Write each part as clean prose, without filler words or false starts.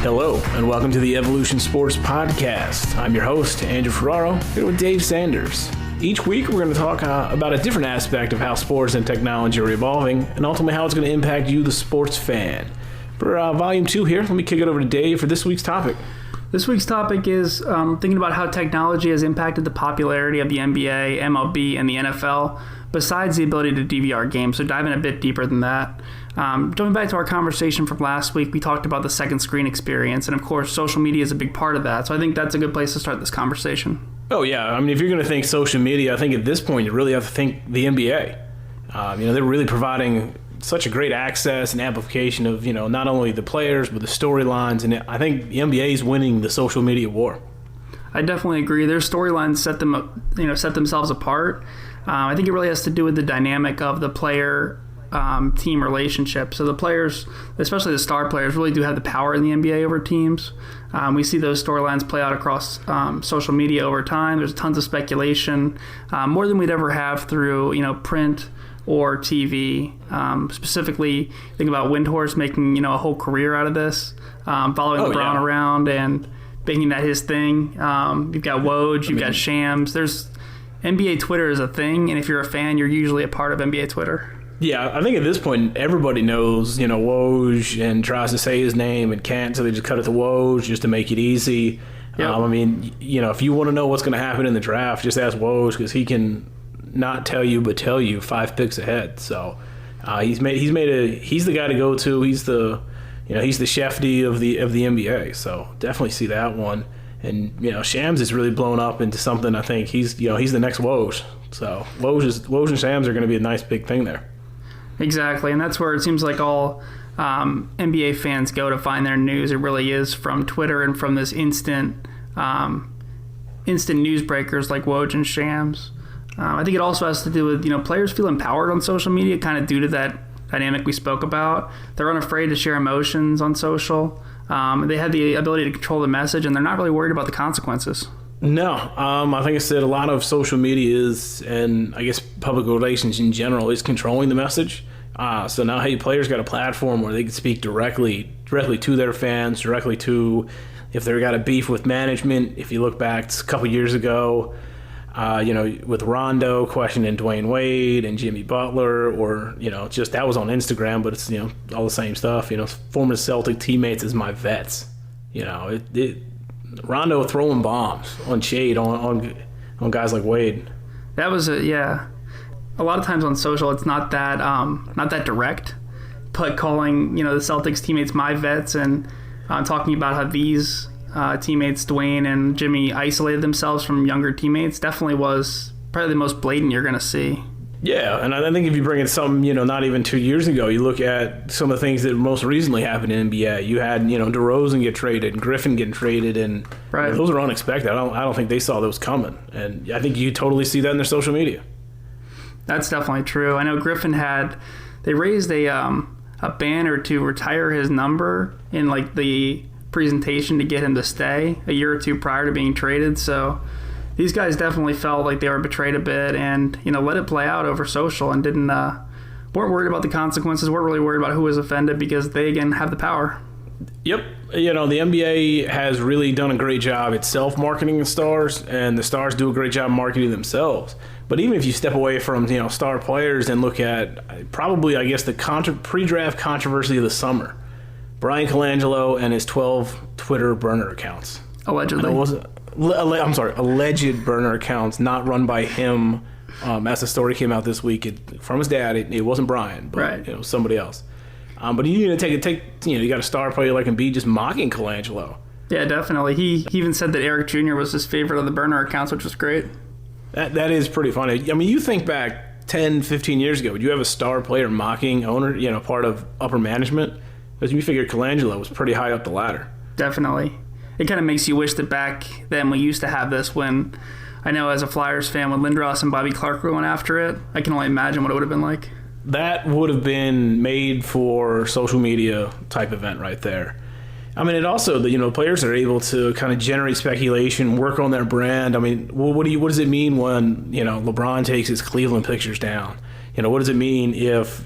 Hello, and welcome to the Evolution Sports Podcast. I'm your host, Andrew Ferraro, here with Dave Sanders. Each week, we're going to talk about a different aspect of how sports and technology are evolving, and ultimately how it's going to impact you, the sports fan. For Volume 2 here, let me kick it over to Dave for this week's topic. This week's topic is thinking about how technology has impacted the popularity of the NBA, MLB, and the NFL, besides the ability to DVR games, so diving a bit deeper than that. Going back to our conversation from last week, we talked about the second screen experience, and of course, social media is a big part of that, so I think that's a good place to start this conversation. Oh, yeah. I mean, if you're going to think social media, I think at this point, you really have to think the NBA. They're really providing such a great access and amplification of, not only the players, but the storylines, and I think the NBA is winning the social media war. I definitely agree. Their storylines set themselves apart. I think it really has to do with the dynamic of the player team relationship. So the players, especially the star players, really do have the power in the NBA over teams. We see those storylines play out across social media over time. There's tons of speculation, more than we'd ever have through print or TV. Specifically, think about Windhorst making a whole career out of this, following LeBron around and making that his thing. You've got Woj, you've got Shams. There's NBA Twitter is a thing, and if you're a fan, you're usually a part of NBA Twitter. Yeah, I think at this point, everybody knows, Woj, and tries to say his name and can't, so they just cut it to Woj just to make it easy. Yep. If you want to know what's going to happen in the draft, just ask Woj, because he can not tell you, but tell you 5 picks ahead. So he's the guy to go to. He's the Shefty of the NBA. So definitely see that one. And Shams is really blown up into something. I think he's the next Woj. So Woj and Shams are going to be a nice big thing there. Exactly, and that's where it seems like all NBA fans go to find their news. It really is from Twitter and from this instant newsbreakers like Woj and Shams. I think it also has to do with players feel empowered on social media, kind of due to that dynamic we spoke about. They're unafraid to share emotions on social. They have the ability to control the message, and they're not really worried about the consequences. No, I think I said a lot of social media is, and I guess public relations in general, is controlling the message. So now, hey, players got a platform where they can speak directly to their fans, directly to if they've got a beef with management. If you look back a couple years ago, with Rondo questioning Dwayne Wade and Jimmy Butler, or just that was on Instagram, but it's all the same stuff. Former Celtic teammates as my vets. Rondo throwing bombs on shade on guys like Wade. That was a lot of times on social, it's not that direct, but calling the Celtics teammates my vets and talking about how these teammates Dwayne and Jimmy isolated themselves from younger teammates definitely was probably the most blatant you're going to see. Yeah, and I think if you bring in some, not even 2 years ago, you look at some of the things that most recently happened in NBA. You had, DeRozan get traded, and Griffin getting traded, and right. Those are unexpected. I don't think they saw those coming, and I think you totally see that in their social media. That's definitely true. I know Griffin they raised a banner to retire his number in the presentation to get him to stay a year or two prior to being traded. So these guys definitely felt like they were betrayed a bit, and let it play out over social, and weren't worried about the consequences. Weren't really worried about who was offended, because they again have the power. Yep. The NBA has really done a great job at self-marketing the stars, and the stars do a great job marketing themselves. But even if you step away from star players and look at probably, I guess, the pre-draft controversy of the summer, Brian Colangelo and his 12 Twitter burner accounts. Allegedly. Alleged burner accounts, not run by him. As the story came out this week, from his dad, it wasn't Brian, but right. Somebody else. But you need to you got a star player like Embiid just mocking Colangelo. Yeah, definitely. He even said that Eric Jr. was his favorite of the burner accounts, which was great. That is pretty funny. I mean, you think back 10, 15 years ago, would you have a star player mocking owner, part of upper management? Because you figured Colangelo was pretty high up the ladder. Definitely. It kind of makes you wish that back then we used to have this, when I know as a Flyers fan, when Lindros and Bobby Clark were going after it, I can only imagine what it would have been like. That would have been made for social media type event right there. I mean, it also, the players are able to kind of generate speculation, work on their brand. I mean, what does it mean when, LeBron takes his Cleveland pictures down? What does it mean if,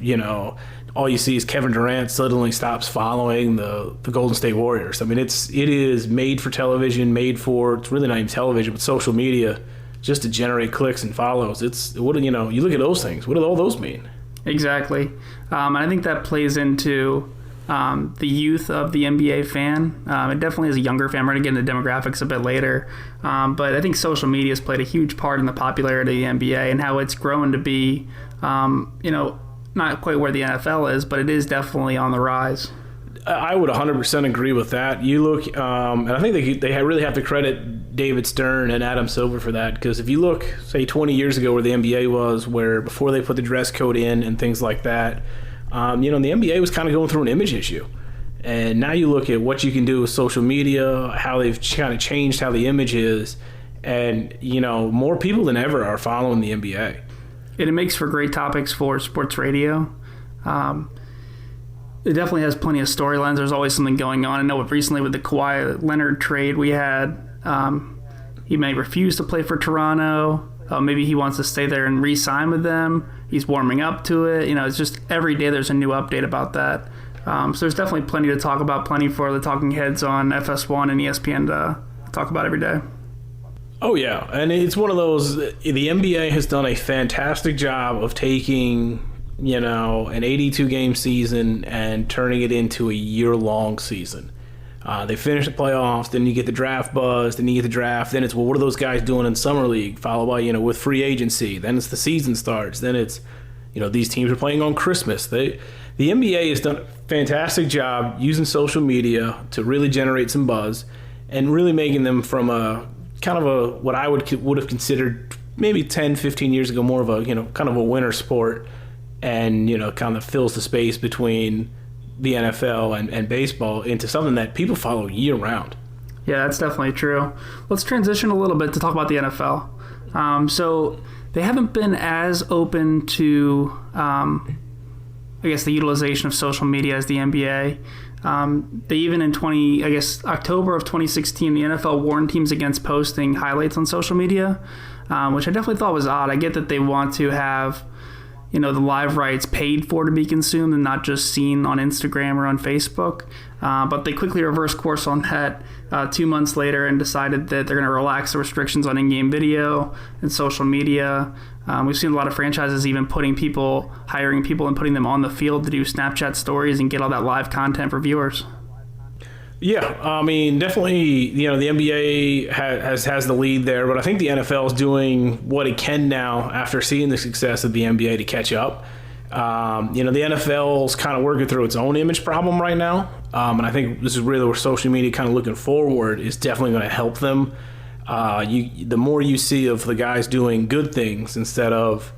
all you see is Kevin Durant suddenly stops following the Golden State Warriors. I mean, it is made for television, it's really not even television, but social media, just to generate clicks and follows. You look at those things. What do all those mean? Exactly. And I think that plays into the youth of the NBA fan. It definitely is a younger fan. We're going to get into demographics a bit later. But I think social media has played a huge part in the popularity of the NBA and how it's grown to be, not quite where the NFL is, but it is definitely on the rise. I would 100% agree with that. You look, and I think they really have to credit David Stern and Adam Silver for that, because if you look, say, 20 years ago where the NBA was, where before they put the dress code in and things like that, the NBA was kind of going through an image issue. And now you look at what you can do with social media, how they've kind of changed how the image is, and, more people than ever are following the NBA. And it makes for great topics for sports radio. It definitely has plenty of storylines. There's always something going on. I know recently with the Kawhi Leonard trade we had, he may refuse to play for Toronto. Maybe he wants to stay there and re-sign with them. He's warming up to it. It's just every day there's a new update about that. So there's definitely plenty to talk about, plenty for the talking heads on FS1 and ESPN to talk about every day. Oh, yeah. And it's one of those, the NBA has done a fantastic job of taking, an 82-game season and turning it into a year-long season. They finish the playoffs, then you get the draft buzz, then you get the draft, then it's, what are those guys doing in Summer League, followed by, with free agency. Then it's the season starts. Then it's, these teams are playing on Christmas. The NBA has done a fantastic job using social media to really generate some buzz and really making them from a kind of a what I would have considered maybe 10, 15 years ago more of a, kind of a winter sport, and, kind of fills the space between the NFL and baseball into something that people follow year round. Yeah, that's definitely true. Let's transition a little bit to talk about the NFL. So they haven't been as open to, the utilization of social media as the NBA. They even in October of 2016, the NFL warned teams against posting highlights on social media, which I definitely thought was odd. I get that they want to have, the live rights paid for to be consumed and not just seen on Instagram or on Facebook. But they quickly reversed course on that 2 months later and decided that they're going to relax the restrictions on in-game video and social media. We've seen a lot of franchises even hiring people and putting them on the field to do Snapchat stories and get all that live content for viewers. Yeah, I mean, definitely, the NBA has the lead there, but I think the NFL is doing what it can now after seeing the success of the NBA to catch up. The NFL's kind of working through its own image problem right now, and I think this is really where social media kind of looking forward is definitely going to help them. The more you see of the guys doing good things instead of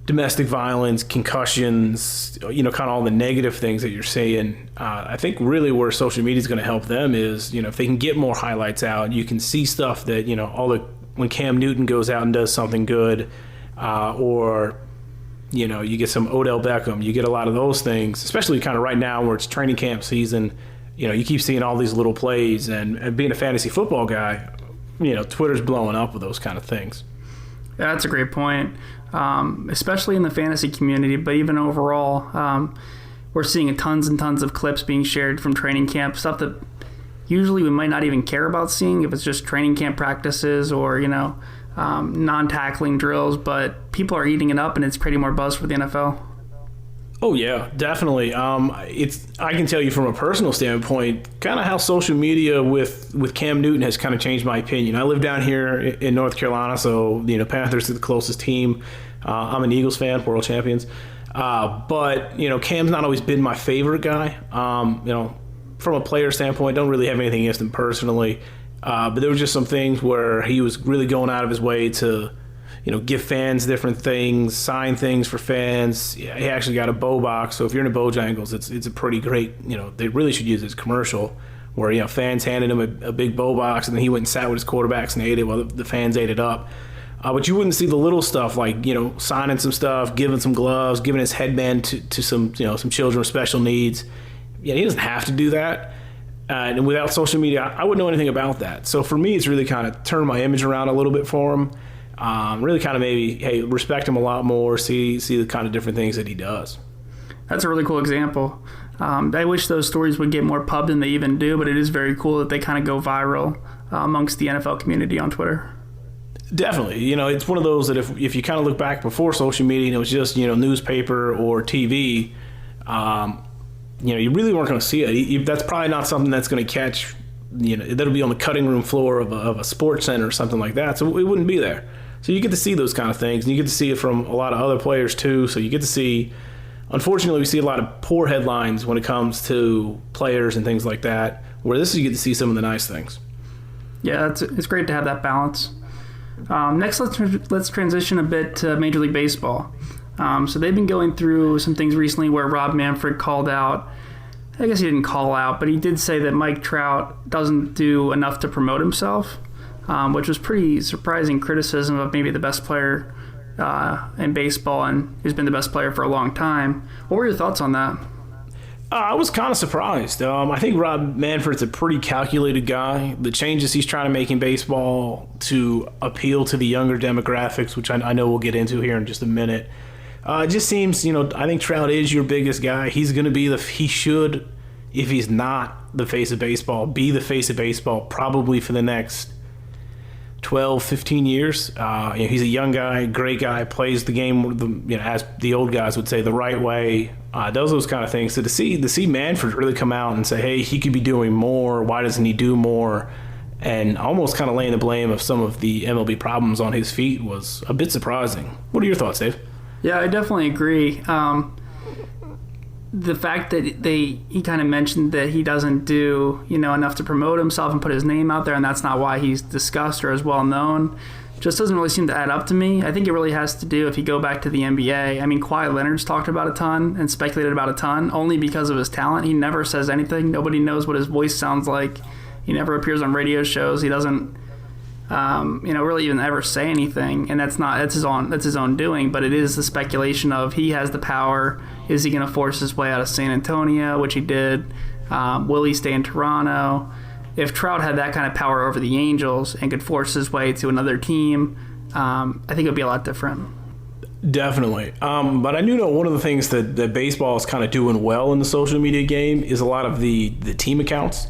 domestic violence, concussions, kind of all the negative things that you're seeing, I think really where social media is going to help them is, if they can get more highlights out, you can see stuff that, when Cam Newton goes out and does something good, or, you get some Odell Beckham, you get a lot of those things, especially kind of right now where it's training camp season, you keep seeing all these little plays, and being a fantasy football guy, Twitter's blowing up with those kind of things. Yeah, that's a great point. Especially in the fantasy community, but even overall, we're seeing tons and tons of clips being shared from training camp, stuff that usually we might not even care about seeing if it's just training camp practices or, non-tackling drills, but people are eating it up and it's creating more buzz for the NFL. Oh yeah, definitely. I can tell you from a personal standpoint, kind of how social media with Cam Newton has kind of changed my opinion. I live down here in North Carolina, so Panthers are the closest team. I'm an Eagles fan, world champions. But Cam's not always been my favorite guy. From a player standpoint, don't really have anything against him personally. But there were just some things where he was really going out of his way to give fans different things, sign things for fans. Yeah, he actually got a Bo box, so if you're in a Bojangles, it's a pretty great, they really should use this commercial where, fans handed him a big Bo box, and then he went and sat with his quarterbacks and ate it while the fans ate it up. But you wouldn't see the little stuff like, signing some stuff, giving some gloves, giving his headband to some, some children with special needs. Yeah, he doesn't have to do that. And without social media, I wouldn't know anything about that. So for me, it's really kind of turned my image around a little bit for him. Really kind of maybe, hey, respect him a lot more, see the kind of different things that he does. That's a really cool example. I wish those stories would get more pub than they even do, but it is very cool that they kind of go viral amongst the NFL community on Twitter. Definitely. You know, it's one of those that if you kind of look back before social media and it was just, newspaper or TV, you really weren't going to see it. That's probably not something that's going to catch, that'll be on the cutting room floor of a sports center or something like that. So it wouldn't be there. So you get to see those kind of things, and you get to see it from a lot of other players too. So you get to see, unfortunately, we see a lot of poor headlines when it comes to players and things like that, where this you get to see some of the nice things. Yeah, it's great to have that balance. Next, let's transition a bit to Major League Baseball. So they've been going through some things recently where Rob Manfred called out, I guess he didn't call out, but he did say that Mike Trout doesn't do enough to promote himself, which was pretty surprising criticism of maybe the best player in baseball and who's been the best player for a long time. What were your thoughts on that? I was kind of surprised. I think Rob Manfred's a pretty calculated guy. The changes he's trying to make in baseball to appeal to the younger demographics, which I know we'll get into here in just a minute, it just seems, I think Trout is your biggest guy. He's going to be he should, if he's not the face of baseball, be the face of baseball probably for the next 12, 15 years. He's a young guy, great guy, plays the game, as the old guys would say, the right way, does those kind of things. So to see Manfred really come out and say, hey, he could be doing more, why doesn't he do more, and almost kind of laying the blame of some of the MLB problems on his feet was a bit surprising. What are your thoughts, Dave? Yeah, I definitely agree. The fact that he kind of mentioned that he doesn't do enough to promote himself and put his name out there, and that's not why he's discussed or as well known, just doesn't really seem to add up to me. I think it really has to do, if you go back to the NBA, I mean, Kawhi Leonard's talked about a ton and speculated about a ton only because of his talent. He never says anything. Nobody knows what his voice sounds like. He never appears on radio shows. He doesn't really even ever say anything, and that's his own doing. But it is the speculation of he has the power. Is he going to force his way out of San Antonio, which he did? Will he stay in Toronto? If Trout had that kind of power over the Angels and could force his way to another team, I think it would be a lot different. Definitely. But I do know one of the things that baseball is kind of doing well in the social media game is a lot of the team accounts.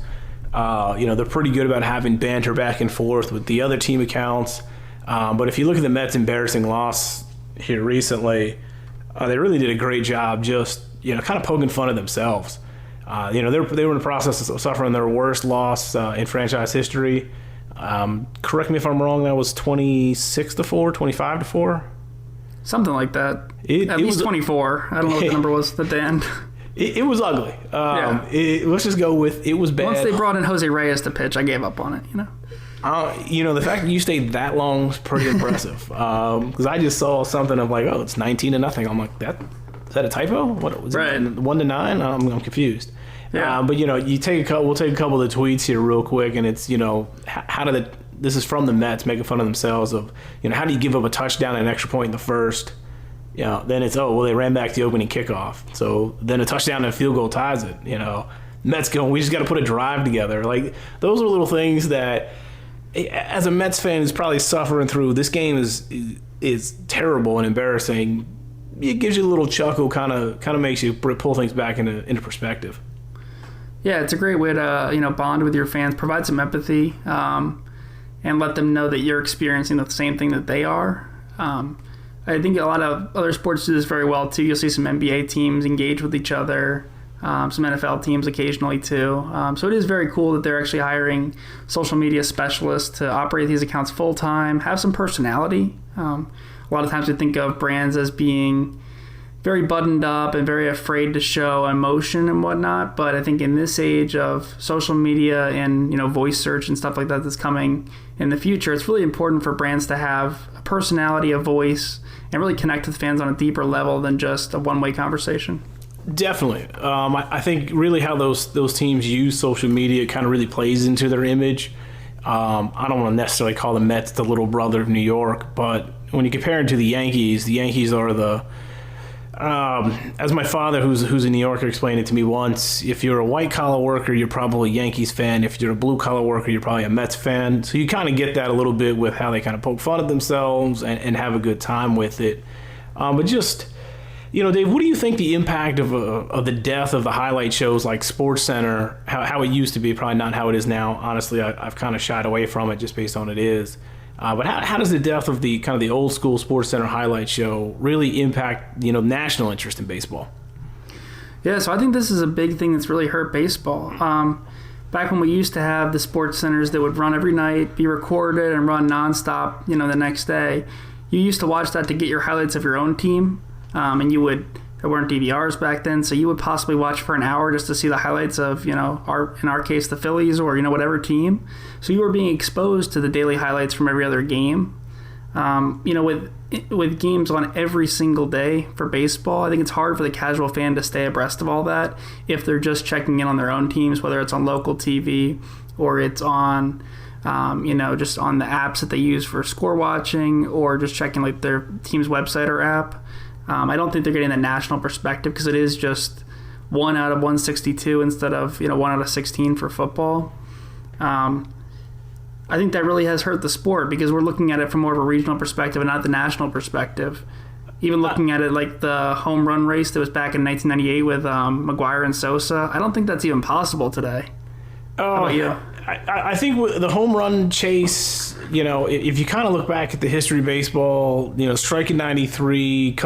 They're pretty good about having banter back and forth with the other team accounts. But if you look at the Mets' embarrassing loss here recently, they really did a great job just, kind of poking fun at themselves. They were in the process of suffering their worst loss in franchise history. Correct me if I'm wrong, that was 26-4, 25-4? Something like that. At least 24. I don't know what the number was at the end. It was ugly. Let's just go with it was bad. Once they brought in Jose Reyes to pitch, I gave up on it, the fact that you stayed that long is pretty impressive. Because I just saw something of like, oh, it's 19-0. I'm like, is that a typo? What was right. it? 1-9? I'm confused. Yeah. But we'll take a couple of the tweets here real quick, and it's how did this is from the Mets making fun of themselves of how do you give up a touchdown and an extra point in the first? Then it's, they ran back the opening kickoff. So then a touchdown and a field goal ties it. Mets going, we just got to put a drive together. Like, those are little things that, as a Mets fan who's probably suffering through, this game is terrible and embarrassing. It gives you a little chuckle, kind of makes you pull things back into perspective. Yeah, it's a great way to bond with your fans, provide some empathy, and let them know that you're experiencing the same thing that they are. I think a lot of other sports do this very well too. You'll see some NBA teams engage with each other, some NFL teams occasionally too. So it is very cool that they're actually hiring social media specialists to operate these accounts full time, have some personality. A lot of times we think of brands as being very buttoned up and very afraid to show emotion and whatnot. But I think in this age of social media and voice search and stuff like that that's coming in the future, it's really important for brands to have a personality, a voice, and really connect with fans on a deeper level than just a one-way conversation. Definitely. I think really how those teams use social media kind of really plays into their image. I don't want to necessarily call the Mets the little brother of New York, but when you compare it to the Yankees are the as my father, who's a New Yorker, explained it to me once, if you're a white-collar worker, you're probably a Yankees fan. If you're a blue-collar worker, you're probably a Mets fan. So you kind of get that a little bit with how they kind of poke fun at themselves and have a good time with it. But just, Dave, what do you think the impact of the death of the highlight shows like SportsCenter, how it used to be, probably not how it is now. Honestly, I've kind of shied away from it just based on it is. But how does the death of the kind of the old school SportsCenter highlight show really impact, national interest in baseball? Yeah, so I think this is a big thing that's really hurt baseball. Back when we used to have the sports centers that would run every night, be recorded, and run nonstop, the next day, you used to watch that to get your highlights of your own team, and there weren't DVRs back then, so you would possibly watch for an hour just to see the highlights of, in our case, the Phillies or, whatever team. So you were being exposed to the daily highlights from every other game. With games on every single day for baseball, I think it's hard for the casual fan to stay abreast of all that if they're just checking in on their own teams, whether it's on local TV or it's on, just on the apps that they use for score watching or just checking like their team's website or app. I don't think they're getting the national perspective because it is just 1 out of 162 instead of 1 out of 16 for football. I think that really has hurt the sport because we're looking at it from more of a regional perspective and not the national perspective. Even looking at it like the home run race that was back in 1998 with McGwire and Sosa, I don't think that's even possible today. How about you? I think the home run chase, if you kind of look back at the history of baseball, striking 93,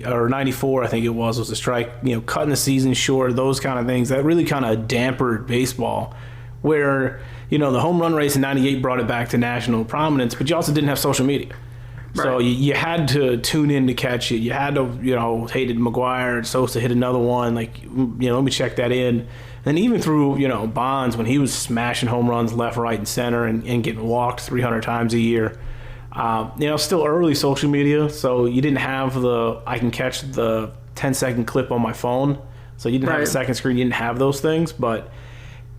or 94, I think it was a strike, cutting the season short, those kind of things, that really kind of dampened baseball. Where, the home run race in 98 brought it back to national prominence, but you also didn't have social media. Right. So you had to tune in to catch it. You had to, hey, did McGwire and Sosa hit another one? Like, let me check that in. And even through, Bonds, when he was smashing home runs left, right, and center and getting walked 300 times a year, still early social media, so you didn't have I can catch the 10-second clip on my phone. So you didn't have a second screen, you didn't have those things, but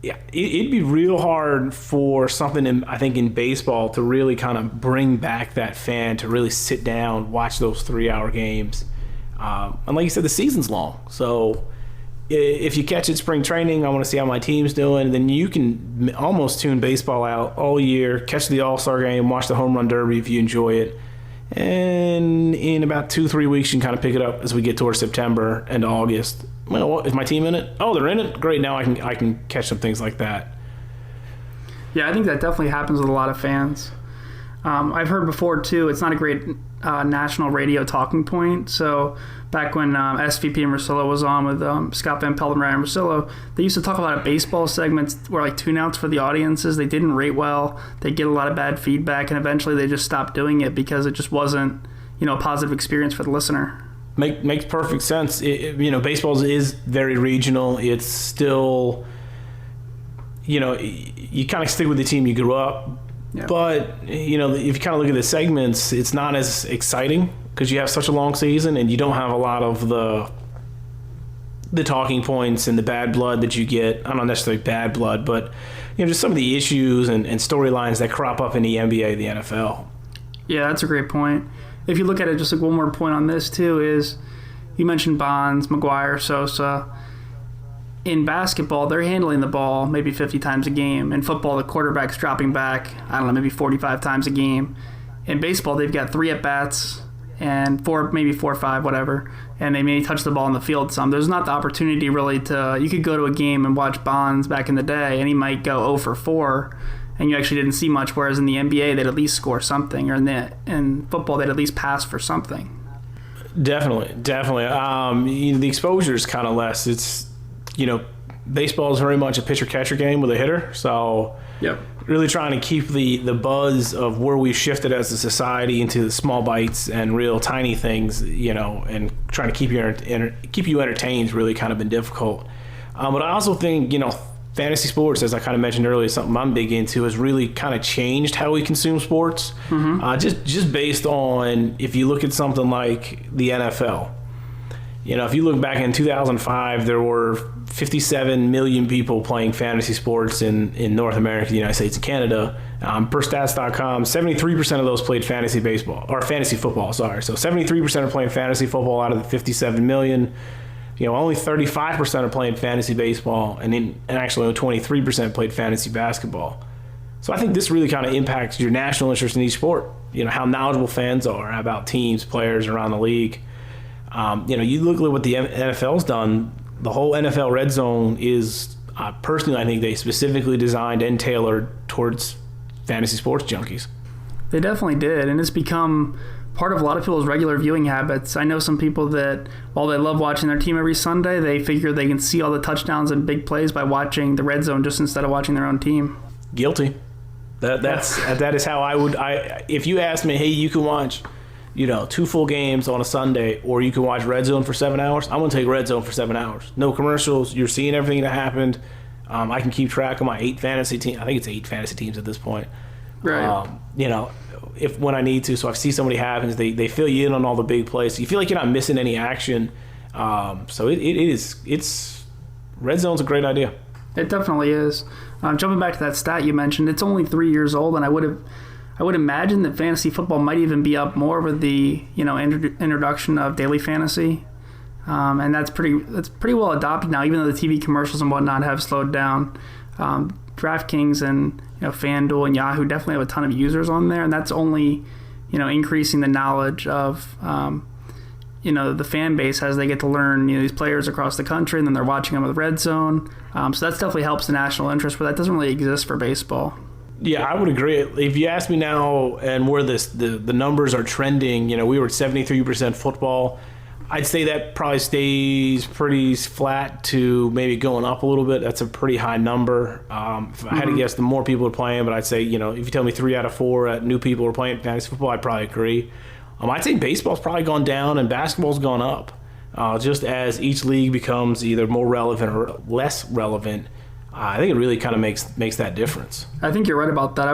yeah, it'd be real hard for something, I think, in baseball to really kind of bring back that fan to really sit down, watch those 3-hour games. And like you said, the season's long. So if you catch it spring training, I want to see how my team's doing. Then you can almost tune baseball out all year, catch the All-Star game, watch the Home Run Derby if you enjoy it. And in about 2-3 weeks, you can kind of pick it up as we get towards September and August. Well, is my team in it? Oh, they're in it? Great, now I can catch some things like that. Yeah, I think that definitely happens with a lot of fans. I've heard before, too, it's not a great national radio talking point. So back when SVP and Russillo was on with Scott Van Pelt and Ryan Russillo, they used to talk a lot of baseball segments where like tune-outs for the audiences. They didn't rate well. They get a lot of bad feedback, and eventually they just stopped doing it because it just wasn't, a positive experience for the listener. Makes perfect sense. Baseball is very regional. It's still, you kind of stick with the team you grew up. Yeah. But, if you kind of look at the segments, it's not as exciting because you have such a long season and you don't have a lot of the talking points and the bad blood that you get. I don't necessarily bad blood, but, just some of the issues and storylines that crop up in the NBA, the NFL. Yeah, that's a great point. If you look at it, just like one more point on this, too, is you mentioned Bonds, McGwire, Sosa. In basketball, they're handling the ball maybe 50 times a game. In football, the quarterback's dropping back, maybe 45 times a game. In baseball, they've got 3 at-bats and 4 or 5, whatever, and they may touch the ball in the field some. There's not the opportunity really you could go to a game and watch Bonds back in the day, and he might go 0 for 4, and you actually didn't see much, whereas in the NBA, they'd at least score something, or in football, they'd at least pass for something. Definitely. The exposure is kind of less. It's, baseball is very much a pitcher-catcher game with a hitter, so yep. Really trying to keep the buzz of where we've shifted as a society into the small bites and real tiny things, and trying to keep you entertained has really kind of been difficult. But I also think, fantasy sports, as I kind of mentioned earlier, something I'm big into, has really kind of changed how we consume sports. Mm-hmm. Just based on, if you look at something like the NFL, if you look back in 2005, there were 57 million people playing fantasy sports in North America, the United States, and Canada. Per stats.com, 73% of those played fantasy football. So 73% are playing fantasy football out of the 57 million. Only 35% are playing fantasy baseball, and actually only 23% played fantasy basketball. So I think this really kind of impacts your national interest in each sport. How knowledgeable fans are about teams, players around the league. You look at what the NFL's done. The whole NFL Red Zone is, personally, I think they specifically designed and tailored towards fantasy sports junkies. They definitely did, and it's become part of a lot of people's regular viewing habits. I know some people that, while they love watching their team every Sunday, they figure they can see all the touchdowns and big plays by watching the Red Zone just instead of watching their own team. Guilty. That is how I would. If you asked me, hey, you can watch, 2 full games on a Sunday, or you can watch Red Zone for 7 hours, I'm going to take Red Zone for 7 hours. No commercials. You're seeing everything that happened. I can keep track of my 8 fantasy teams. I think it's 8 fantasy teams at this point. Right. If when I need to. So if I see somebody happens, they fill you in on all the big plays. So you feel like you're not missing any action. So it's Red Zone's a great idea. It definitely is. Jumping back to that stat you mentioned, it's only 3 years old, and I would imagine that fantasy football might even be up more with the introduction of daily fantasy, and that's pretty well adopted now. Even though the TV commercials and whatnot have slowed down, DraftKings and FanDuel and Yahoo definitely have a ton of users on there, and that's only increasing the knowledge of the fan base as they get to learn these players across the country, and then they're watching them with Red Zone. So that definitely helps the national interest, but that doesn't really exist for baseball. Yeah, I would agree. If you ask me now and where the numbers are trending, we were at 73% football. I'd say that probably stays pretty flat to maybe going up a little bit. That's a pretty high number. If I had to guess, the more people are playing, but I'd say, if you tell me 3 out of 4 new people are playing fantasy football, I'd probably agree. I'd say baseball's probably gone down and basketball's gone up. Just as each league becomes either more relevant or less relevant, I think it really kind of makes that difference. I think you're right about that. I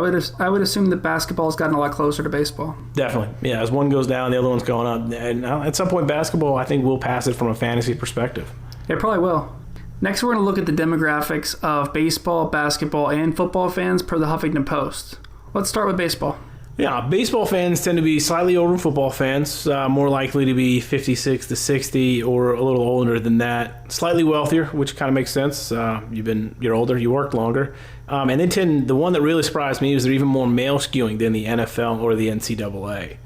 would assume that basketball's gotten a lot closer to baseball. Definitely. Yeah, as one goes down, the other one's going up. And at some point, basketball, I think, will pass it from a fantasy perspective. It probably will. Next, we're going to look at the demographics of baseball, basketball, and football fans per the Huffington Post. Let's start with baseball. Yeah, baseball fans tend to be slightly older than football fans, more likely to be 56 to 60 or a little older than that. Slightly wealthier, which kind of makes sense. You're older, you worked longer. And then the one that really surprised me is they're even more male skewing than the NFL or the NCAA.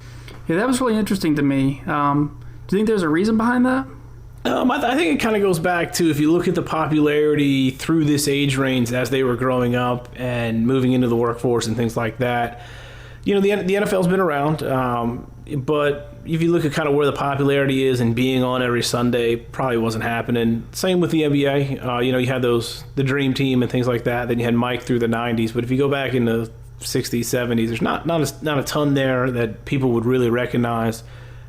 Yeah, that was really interesting to me. Do you think there's a reason behind that? I think it kind of goes back to, if you look at the popularity through this age range as they were growing up and moving into the workforce and things like that. The NFL's been around, but if you look at kind of where the popularity is and being on every Sunday, probably wasn't happening. Same with the NBA. You had the Dream Team and things like that. Then you had Mike through the 90s. But if you go back in the 60s, 70s, there's not a ton there that people would really recognize.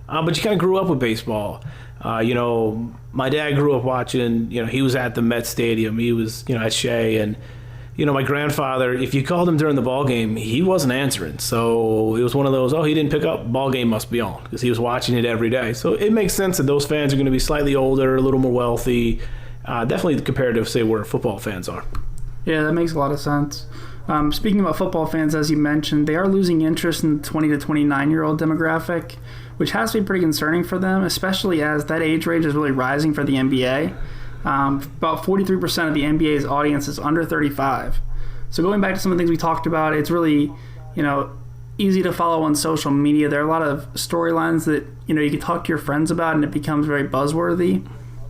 But you kind of grew up with baseball. My dad grew up watching. He was at the Met Stadium. He was at Shea, and my grandfather, if you called him during the ball game, he wasn't answering. So it was one of those, he didn't pick up, ball game must be on, because he was watching it every day. So it makes sense that those fans are going to be slightly older, a little more wealthy, definitely compared to, say, where football fans are. Yeah, that makes a lot of sense. Speaking about football fans, as you mentioned, they are losing interest in the 20 to 29-year-old demographic, which has to be pretty concerning for them, especially as that age range is really rising for the NBA. About 43% of the NBA's audience is under 35. So going back to some of the things we talked about, it's really, easy to follow on social media. There are a lot of storylines that, you can talk to your friends about, and it becomes very buzzworthy.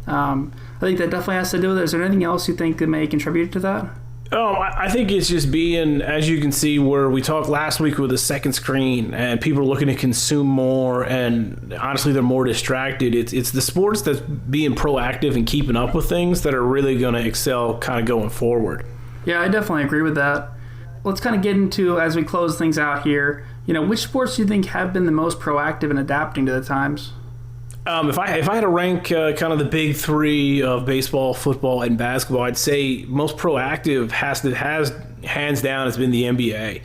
I think that definitely has to do with it. Is there anything else you think that may contribute to that? I think it's just being, as you can see, where we talked last week with the second screen and people are looking to consume more, and honestly, they're more distracted. It's the sports that's being proactive and keeping up with things that are really going to excel kind of going forward. Yeah, I definitely agree with that. Let's kind of get into, as we close things out here, which sports do you think have been the most proactive in adapting to the times? If I had to rank kind of the big three of baseball, football, and basketball, I'd say most proactive has hands down has been the NBA.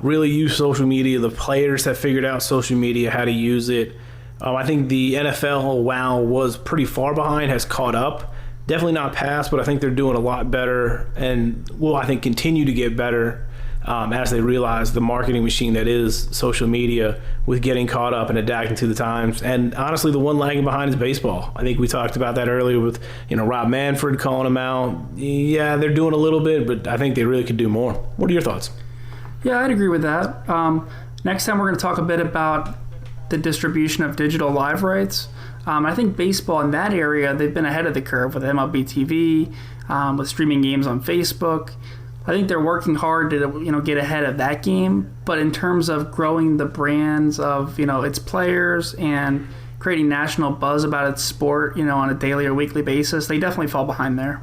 Really use social media. The players have figured out social media, how to use it. I think the NFL, while was pretty far behind, has caught up. Definitely not passed, but I think they're doing a lot better and will, I think, continue to get better as they realize the marketing machine that is social media, with getting caught up and adapting to the times. And honestly, the one lagging behind is baseball. I think we talked about that earlier with Rob Manfred calling them out. Yeah, they're doing a little bit, but I think they really could do more. What are your thoughts? Yeah, I'd agree with that. Next time we're going to talk a bit about the distribution of digital live rights. I think baseball in that area, they've been ahead of the curve with MLB TV, with streaming games on Facebook. I think they're working hard to get ahead of that game. But in terms of growing the brands of its players and creating national buzz about its sport, on a daily or weekly basis, they definitely fall behind there.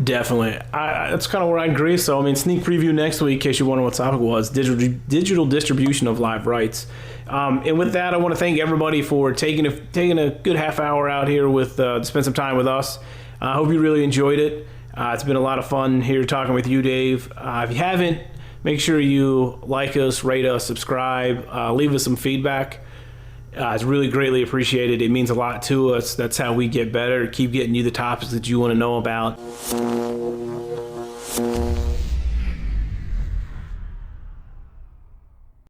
Definitely. That's kind of where I agree. So, sneak preview next week, in case you wonder what topic was, digital distribution of live rights. And with that, I want to thank everybody for taking a good half hour out here to spend some time with us. I hope you really enjoyed it. It's been a lot of fun here talking with you, Dave. If you haven't, make sure you like us, rate us, subscribe, leave us some feedback. It's really greatly appreciated. It means a lot to us. That's how we get better, keep getting you the topics that you want to know about.